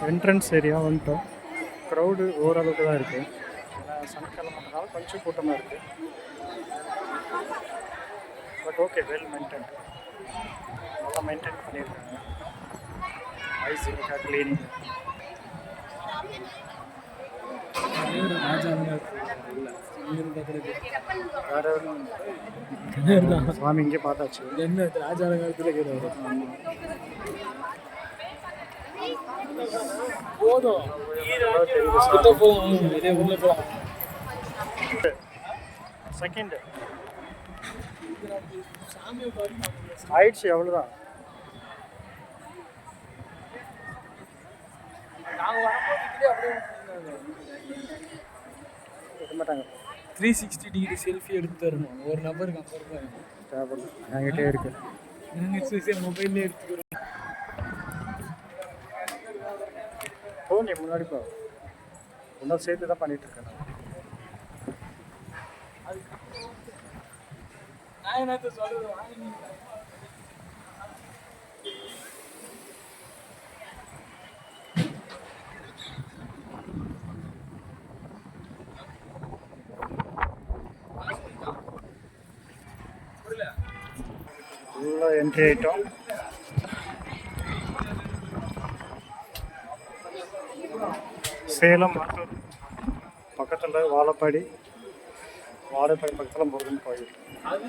Entrance area வந்துட்டோம். Crowd ஓரளவுக்கு தான் இருக்குது. சனிக்கிழமைனால கொஞ்சம் கூட்டமாக இருக்குது. பட் ஓகே, வெல் மெயின்டைன், நல்லா மெயின்டைன் பண்ணியிருக்காங்க. ஐசிக்கா கிளீனிங். சுவாமி இங்கே பார்த்தாச்சு. என்ன ராஜான காலத்தில் கிடையாது. போதும் செகண்ட் ஆயிடுச்சு, அவ்வளோதான். மாட்டாங்க. 360 டிகிரி செல்ஃபி எடுத்து தரணும் ஒரு நபருக்கு 50 ரூபாய் தேவைப்படும். என்கிட்டே இருக்கு. மொபைல்லே எடுத்துக்கிறோம். நீ முன்னாடி போ, இன்னும் சேர்த்து தான் பண்ணிட்டு இருக்கேன். நான் என்ன சொல்றேன், உள்ள என்ட்ரி ஆயிட்டோம். சேலம் மாத்தூர் பக்கத்தில் வாழப்பாடி பக்கத்தில் முருகன் கோயில். அது